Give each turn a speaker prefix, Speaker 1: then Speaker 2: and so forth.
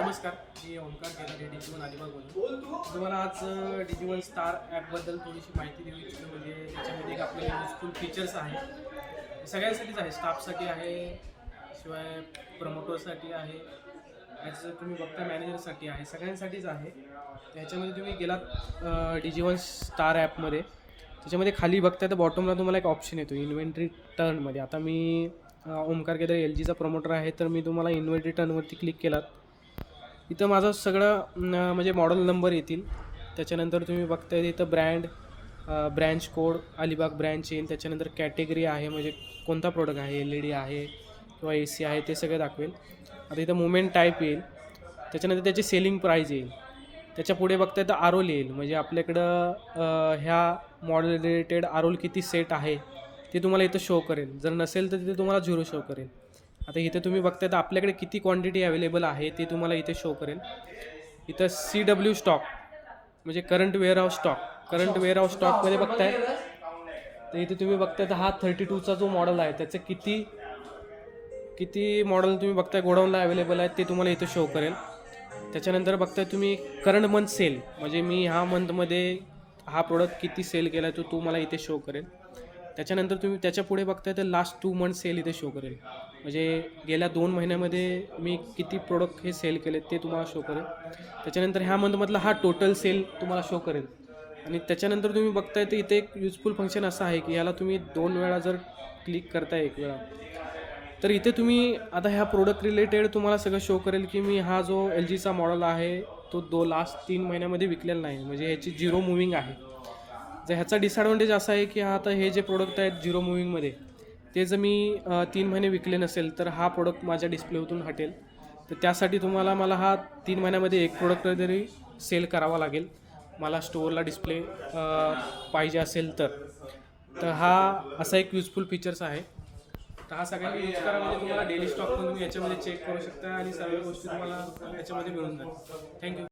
Speaker 1: नमस्कार, मी ओंकार केदार डिजिवन अलिबाग बोलतो. तुम्हाला आज डिजिवन स्टार ॲपबद्दल थोडीशी माहिती देऊ इच्छितो. म्हणजे त्याच्यामध्ये एक आपल्याला युजफुल फीचर्स आहे, सगळ्यांसाठीच आहे, स्टाफसाठी आहे, शिवाय प्रमोटरसाठी आहे, ॲज तुम्ही बघता मॅनेजरसाठी आहे, सगळ्यांसाठीच आहे. त्याच्यामध्ये तुम्ही गेलात डिजिवन स्टार ॲपमध्ये, त्याच्यामध्ये खाली बघता तर बॉटमला तुम्हाला एक ऑप्शन येतो इन्व्हेंटरी टर्नमध्ये. आता मी ओमकार केदार LGचा प्रमोटर आहे, तर मी तुम्हाला इन्व्हेंटरी टर्नवरती क्लिक केलात, इथं माझं सगळं म्हणजे मॉडेल नंबर येतील. त्याच्यानंतर तुम्ही बघताय इथं ब्रँच कोड अलिबाग ब्रँच येईल. त्याच्यानंतर कॅटेगरी आहे, म्हणजे कोणता प्रोडक्ट आहे, LED आहे किंवा AC आहे, ते सगळं दाखवेल. आता इथं मुवमेंट टाईप येईल. त्याच्यानंतर त्याची सेलिंग प्राईज येईल. त्याच्या पुढे बघताय तर आरोल येईल, म्हणजे आपल्याकडं ह्या मॉडेल रिलेटेड आरोल किती सेट आहे ते तुम्हाला इथं शो करेल. जर नसेल तर तिथे तुम्हाला 0 शो करेल. आता इथे तुम्ही बघताय तर आपल्याकडे किती क्वांटिटी अवेलेबल आहे ते तुम्हाला इथे शो करेल. इथं CW स्टॉक म्हणजे करंट वेअरहाऊस स्टॉकमध्ये बघताय तर इथे तुम्ही बघताय तर हा 32चा जो मॉडेल आहे त्याचं किती मॉडेल तुम्ही बघताय गोडाऊनला अवेलेबल आहेत ते तुम्हाला इथे शो करेल. त्याच्यानंतर बघताय तुम्ही करंट मंथ सेल, म्हणजे मी ह्या मंथमध्ये हा प्रोडक्ट किती सेल केला आहे तो तुम्हाला इथे शो करेल. त्याच्यानंतर तुम्ही त्याच्या पुढे बघताय तर लास्ट 2 मंथ सेल इथे शो करेल, म्हणजे गेल्या 2 महिन्यामध्ये मी किती प्रोडक्ट हे सेल केले ते तुम्हाला शो करेल. त्याच्यानंतर ह्या मंथमधला हा टोटल सेल तुम्हाला शो करेल. आणि त्याच्यानंतर तुम्ही बघताय तर इथे एक युजफुल फंक्शन असं आहे की ह्याला तुम्ही 2 वेळा जर क्लिक करताय एक वेळा, तर इथे तुम्ही आता ह्या प्रोडक्ट रिलेटेड तुम्हाला सगळं शो करेल की मी हा जो LGचा मॉडेल आहे तो लास्ट 3 महिन्यामध्ये विकलेला नाही, म्हणजे ह्याची 0 मुव्हिंग आहे. जर ह्याचा डिसॲडव्हांटेज असा आहे की आता हे जे प्रोडक्ट आहेत 0 मुव्हिंगमध्ये, ते जर मी 3 महिने विकले नसेल तर हा प्रोडक्ट माझ्या डिस्प्लेतून हटेल. तर त्यासाठी मला हा 3 महिन्यामध्ये एक प्रोडक्ट तरी सेल करावा लागेल, मला स्टोअरला डिस्प्ले पाहिजे असेल तर हा असा एक युजफुल फीचर्स आहे. तर हा सगळ्यांनी यूज करा, म्हणजे तुम्हाला डेली स्टॉक पण तुम्ही याच्यामध्ये चेक करू शकता आणि सर्व गोष्टी तुम्हाला याच्यामध्ये मिळून जाईल. थँक्यू.